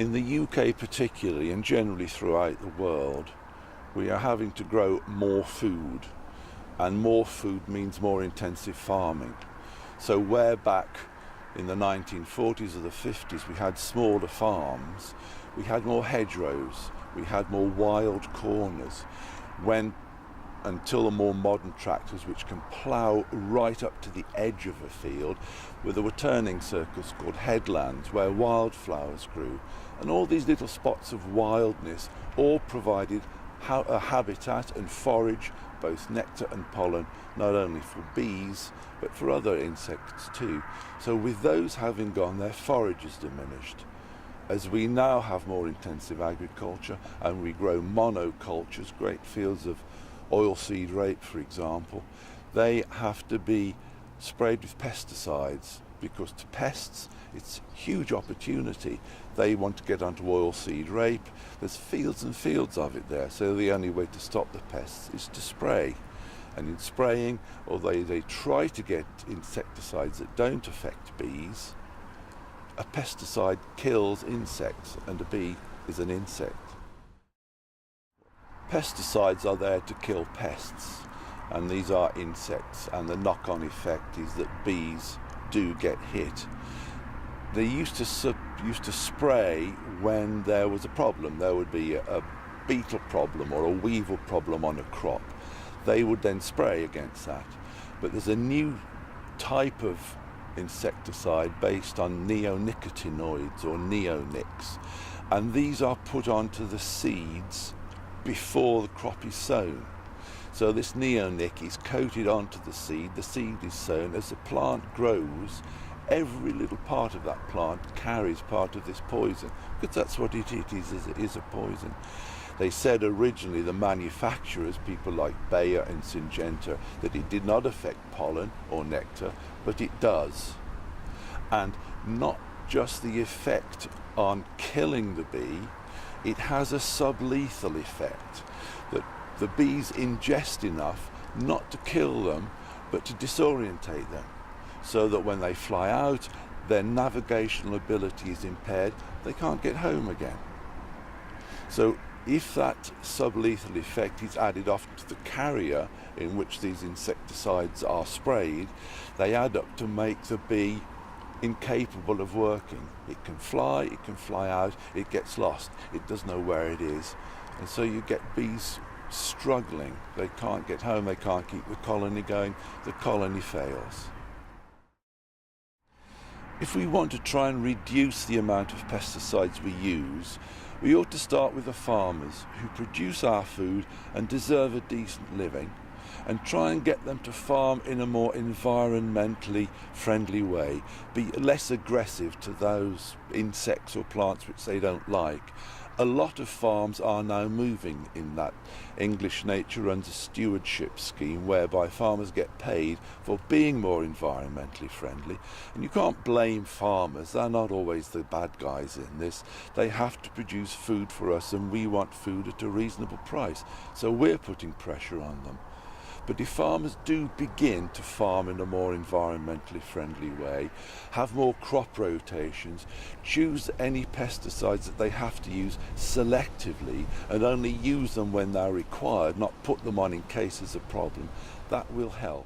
In the UK particularly, and generally throughout the world, we are having to grow more food, and more food means more intensive farming. So where back in the 1940s or the 50s we had smaller farms, we had more hedgerows, we had more wild corners, until the more modern tractors which can plough right up to the edge of a field, where there were turning circles called headlands where wildflowers grew, and all these little spots of wildness all provided a habitat and forage, both nectar and pollen, not only for bees but for other insects too. So with those having gone, their forage is diminished. As we now have more intensive agriculture and we grow monocultures, great fields of oilseed rape for example, they have to be sprayed with pesticides, because to pests it's huge opportunity. They want to get onto oilseed rape. There's fields and fields of it there, so the only way to stop the pests is to spray. And in spraying, although they try to get insecticides that don't affect bees, a pesticide kills insects, and a bee is an insect. Pesticides are there to kill pests, and these are insects, and the knock-on effect is that bees do get hit. They used to spray when there was a problem. There would be a beetle problem or a weevil problem on a crop. They would then spray against that. But there's a new type of insecticide based on neonicotinoids or neonics, and these are put onto the seeds before the crop is sown. So this neonic is coated onto the seed is sown. As the plant grows, every little part of that plant carries part of this poison, because that's what it is a poison. They said originally, the manufacturers, people like Bayer and Syngenta, that it did not affect pollen or nectar, but it does. And not just the effect on killing the bee, it has a sublethal effect, that the bees ingest enough not to kill them, but to disorientate them, so that when they fly out, their navigational ability is impaired, they can't get home again. So if that sublethal effect is added off to the carrier in which these insecticides are sprayed, they add up to make the bee incapable of working. It can fly out, it gets lost, it doesn't know where it is. And so you get bees struggling. They can't get home, they can't keep the colony going, the colony fails. If we want to try and reduce the amount of pesticides we use, we ought to start with the farmers who produce our food and deserve a decent living, and try and get them to farm in a more environmentally friendly way, be less aggressive to those insects or plants which they don't like. A lot of farms are now moving in that. English Nature runs a stewardship scheme whereby farmers get paid for being more environmentally friendly. And you can't blame farmers, they're not always the bad guys in this. They have to produce food for us, and we want food at a reasonable price. So we're putting pressure on them. But if farmers do begin to farm in a more environmentally friendly way, have more crop rotations, choose any pesticides that they have to use selectively, and only use them when they're required, not put them on in case there's a problem, that will help.